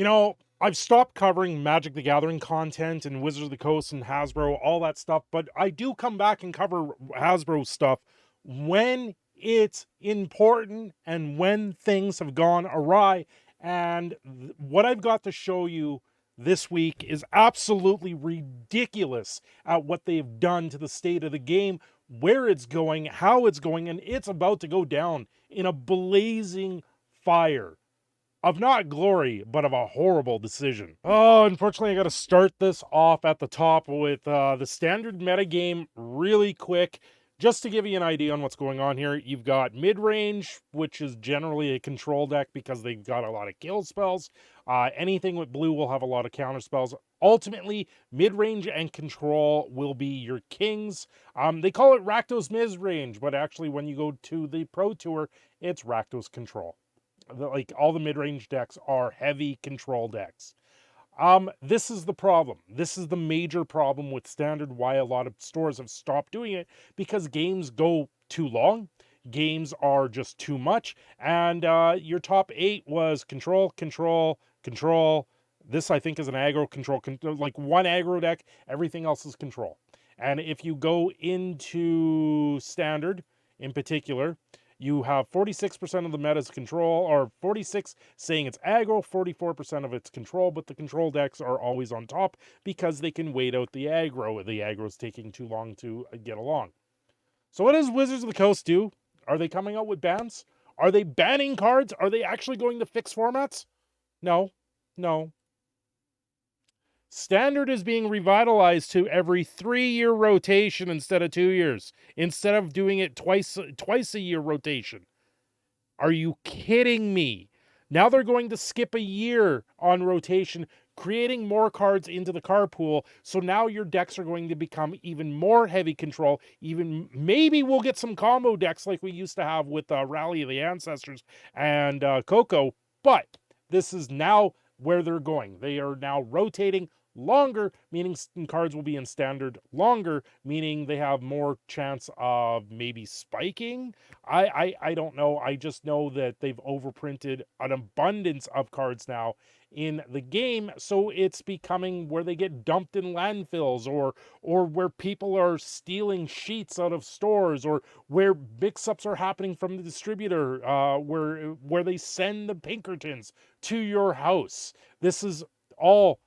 I've stopped covering Magic the Gathering content and Wizards of the Coast and Hasbro, all that stuff, but I do come back and cover Hasbro stuff when it's important and when things have gone awry. And what I've got to show you this week is absolutely ridiculous at what they've done to the state of the game, where it's going, how it's going, and it's about to go down in a blazing fire of not glory, but of a horrible decision. Oh, unfortunately, I got to start this off at the top with the standard metagame really quick. Just to give you an idea on what's going on here, you've got mid-range, which is generally a control deck because they've got a lot of kill spells. Anything with blue will have a lot of counter spells. Ultimately, mid-range and control will be your kings. They call it Rakdos mid-range, but actually when you go to the Pro Tour, it's Rakdos control. Like all the mid-range decks are heavy control decks. This is the problem. This is the major problem with standard, why a lot of stores have stopped doing it, because games go too long. Games are just too much. And your top 8 was control, control, control. This, I think, is an aggro control, like one aggro deck. Everything else is control. And if you go into standard in particular, you have 46% of the meta's control, or 46 saying it's aggro, 44% of it's control, but the control decks are always on top because they can wait out the aggro. The aggro is taking too long to get along. So what does Wizards of the Coast do? Are they coming out with bans? Are they banning cards? Are they actually going to fix formats? No, no. Standard is being revitalized to every 3-year rotation instead of 2 years, instead of doing it twice a year rotation. Are you kidding me? Now they're going to skip a year on rotation, creating more cards into the card pool. So now your decks are going to become even more heavy control. Even maybe we'll get some combo decks like we used to have with Rally of the Ancestors and Coco. But this is now where they're going. They are now rotating longer, meaning cards will be in standard longer, meaning they have more chance of maybe spiking. I don't know. I just know that they've overprinted an abundance of cards now in the game, so it's becoming where they get dumped in landfills, or where people are stealing sheets out of stores, or where mix-ups are happening from the distributor, where they send the Pinkertons to your house. This is all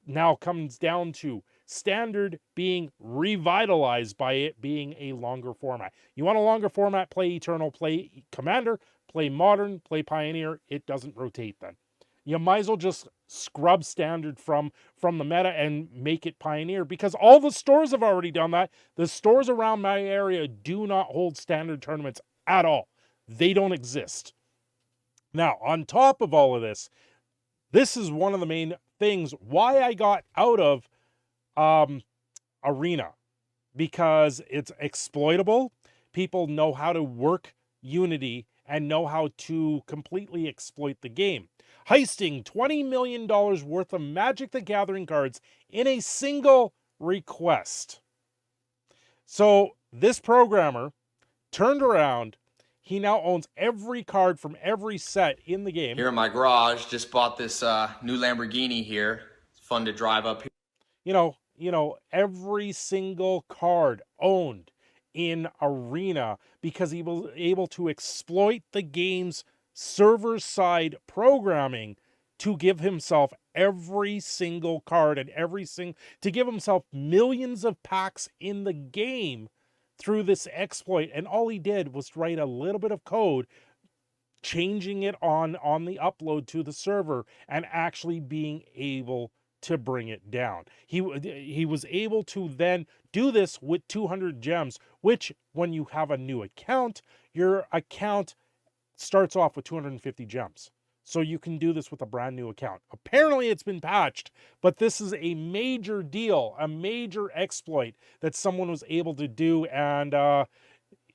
now comes down to standard being revitalized by it being a longer format. You want a longer format, play Eternal, play Commander, play Modern, play Pioneer. It doesn't rotate then. You might as well just scrub standard from the meta and make it Pioneer, because all the stores have already done that. The stores around my area do not hold standard tournaments at all. They don't exist. Now, on top of all of this, this is one of the main things why I got out of Arena, because it's exploitable. People know how to work Unity and know how to completely exploit the game. Heisting $20 million worth of Magic the Gathering cards in a single request. So this programmer turned around. He now owns every card from every set in the game. Here in my garage, just bought this new Lamborghini here. It's fun to drive up here. Every single card owned in Arena, because he was able to exploit the game's server-side programming to give himself every single card and to give himself millions of packs in the game through this exploit. And all he did was write a little bit of code, changing it on the upload to the server, and actually being able to bring it down. He was able to then do this with 200 gems, which when you have a new account, your account starts off with 250 gems. So you can do this with a brand new account. Apparently it's been patched, but this is a major deal, a major exploit that someone was able to do. And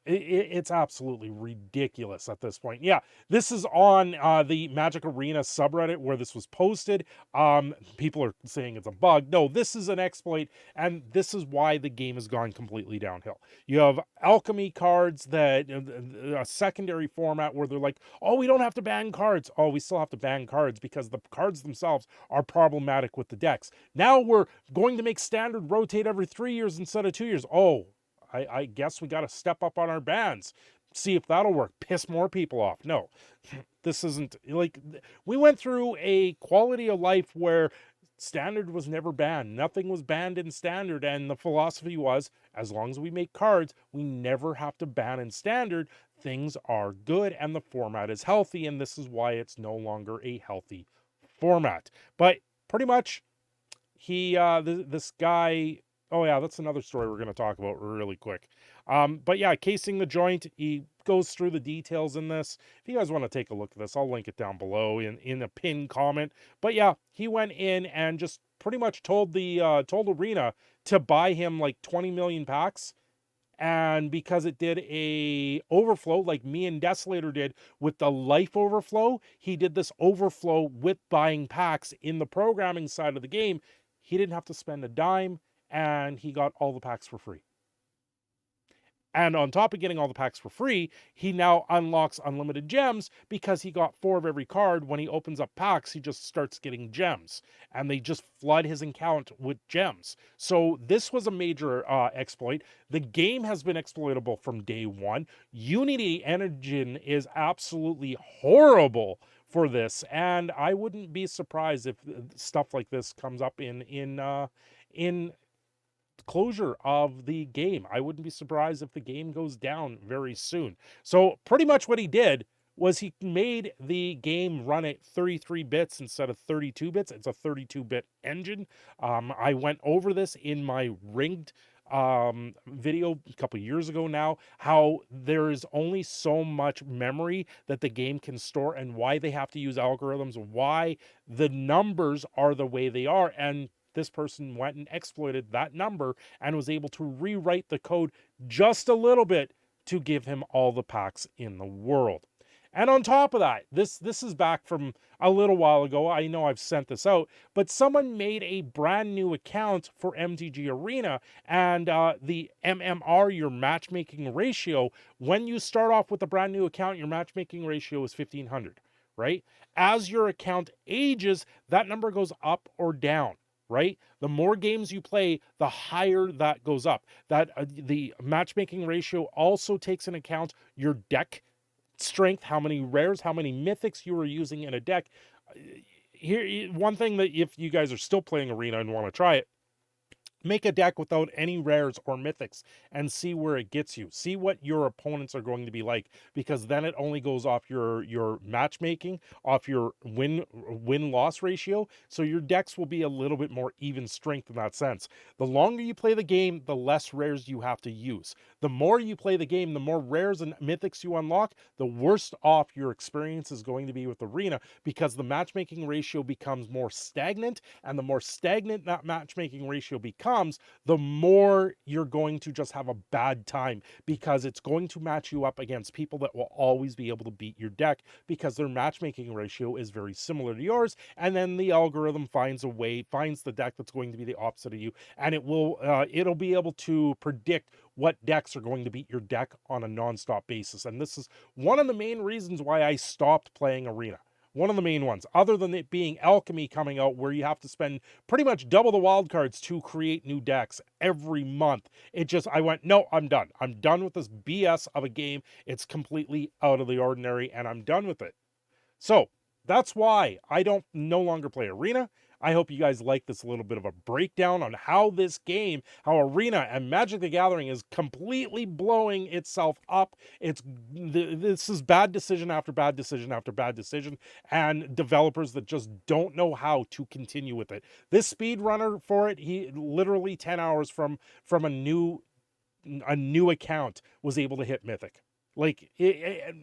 It's absolutely ridiculous at this point. Yeah, this is on the Magic Arena subreddit where this was posted. People are saying it's a bug. No, this is an exploit, and this is why the game has gone completely downhill. You have alchemy cards that a secondary format where they're like, oh, we don't have to ban cards. Oh, we still have to ban cards because the cards themselves are problematic with the decks. Now we're going to make standard rotate every 3 years instead of 2 years. Oh, I guess we got to step up on our bans. See if that'll work. Piss more people off. No, this isn't like we went through a quality of life where standard was never banned. Nothing was banned in standard. And the philosophy was as long as we make cards, we never have to ban in standard. Things are good and the format is healthy. And this is why it's no longer a healthy format. But pretty much, this guy. Oh yeah, that's another story we're going to talk about really quick. But yeah, casing the joint, he goes through the details in this. If you guys want to take a look at this, I'll link it down below in a pinned comment. But yeah, he went in and just pretty much told Arena to buy him like 20 million packs. And because it did a overflow like me and Desolator did with the life overflow, he did this overflow with buying packs in the programming side of the game. He didn't have to spend a dime, and he got all the packs for free. And on top of getting all the packs for free, he now unlocks unlimited gems because he got 4 of every card. When he opens up packs, he just starts getting gems. And they just flood his account with gems. So this was a major exploit. The game has been exploitable from day one. Unity Engine is absolutely horrible for this. And I wouldn't be surprised if stuff like this comes up in closure of the game. I wouldn't be surprised if the game goes down very soon. So pretty much what he did was he made the game run at 33 bits instead of 32 bits. It's a 32-bit engine. I went over this in my Ringed video a couple years ago now, how there is only so much memory that the game can store and why they have to use algorithms, why the numbers are the way they are. And this person went and exploited that number and was able to rewrite the code just a little bit to give him all the packs in the world. And on top of that, this is back from a little while ago. I know I've sent this out, but someone made a brand new account for MTG Arena, and the MMR, your matchmaking ratio, when you start off with a brand new account, your matchmaking ratio is 1500, right? As your account ages, that number goes up or down. Right? The more games you play, the higher that goes up. That the matchmaking ratio also takes into account your deck strength, how many rares, how many mythics you are using in a deck. Here, one thing that if you guys are still playing Arena and want to try it, make a deck without any rares or mythics and see where it gets you. See what your opponents are going to be like, because then it only goes off your matchmaking, off your win-loss ratio. So your decks will be a little bit more even strength in that sense. The longer you play the game, the less rares you have to use. The more you play the game, the more rares and mythics you unlock, the worse off your experience is going to be with Arena, because the matchmaking ratio becomes more stagnant, and the more stagnant that matchmaking ratio becomes, the more you're going to just have a bad time, because it's going to match you up against people that will always be able to beat your deck because their matchmaking ratio is very similar to yours. And then the algorithm finds the deck that's going to be the opposite of you, and it'll be able to predict what decks are going to beat your deck on a non-stop basis. And this is one of the main reasons why I stopped playing Arena. One of the main ones, other than it being Alchemy coming out where you have to spend pretty much double the wildcards to create new decks every month. I went, no, I'm done. I'm done with this BS of a game. It's completely out of the ordinary, and I'm done with it. So that's why I don't no longer play Arena. I hope you guys like this little bit of a breakdown on how this game, how Arena and Magic the Gathering is completely blowing itself up. This is bad decision after bad decision after bad decision, and developers that just don't know how to continue with it. This speedrunner for it, he literally 10 hours from a new account was able to hit Mythic. Like,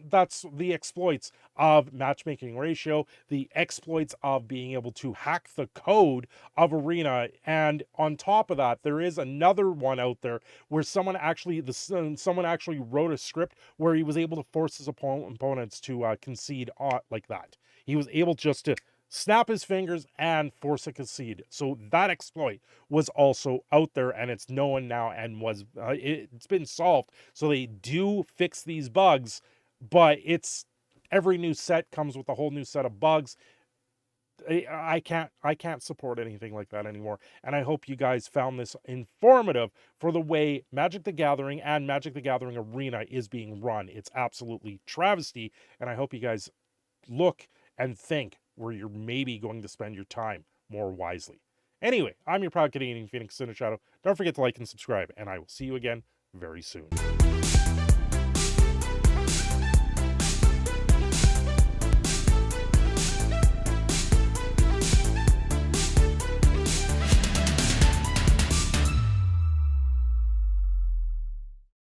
that's the exploits of matchmaking ratio, the exploits of being able to hack the code of Arena. And on top of that, there is another one out there where someone actually wrote a script where he was able to force his opponents to concede like that. He was able just to snap his fingers and force a concede. So that exploit was also out there, and it's known now, and it's been solved. So they do fix these bugs, but it's every new set comes with a whole new set of bugs. I can't support anything like that anymore. And I hope you guys found this informative for the way Magic the Gathering and Magic the Gathering Arena is being run. It's absolutely travesty, and I hope you guys look and think where you're maybe going to spend your time more wisely. Anyway, I'm your proud Canadian Phoenix Cinder Shadow. Don't forget to like and subscribe, and I will see you again very soon.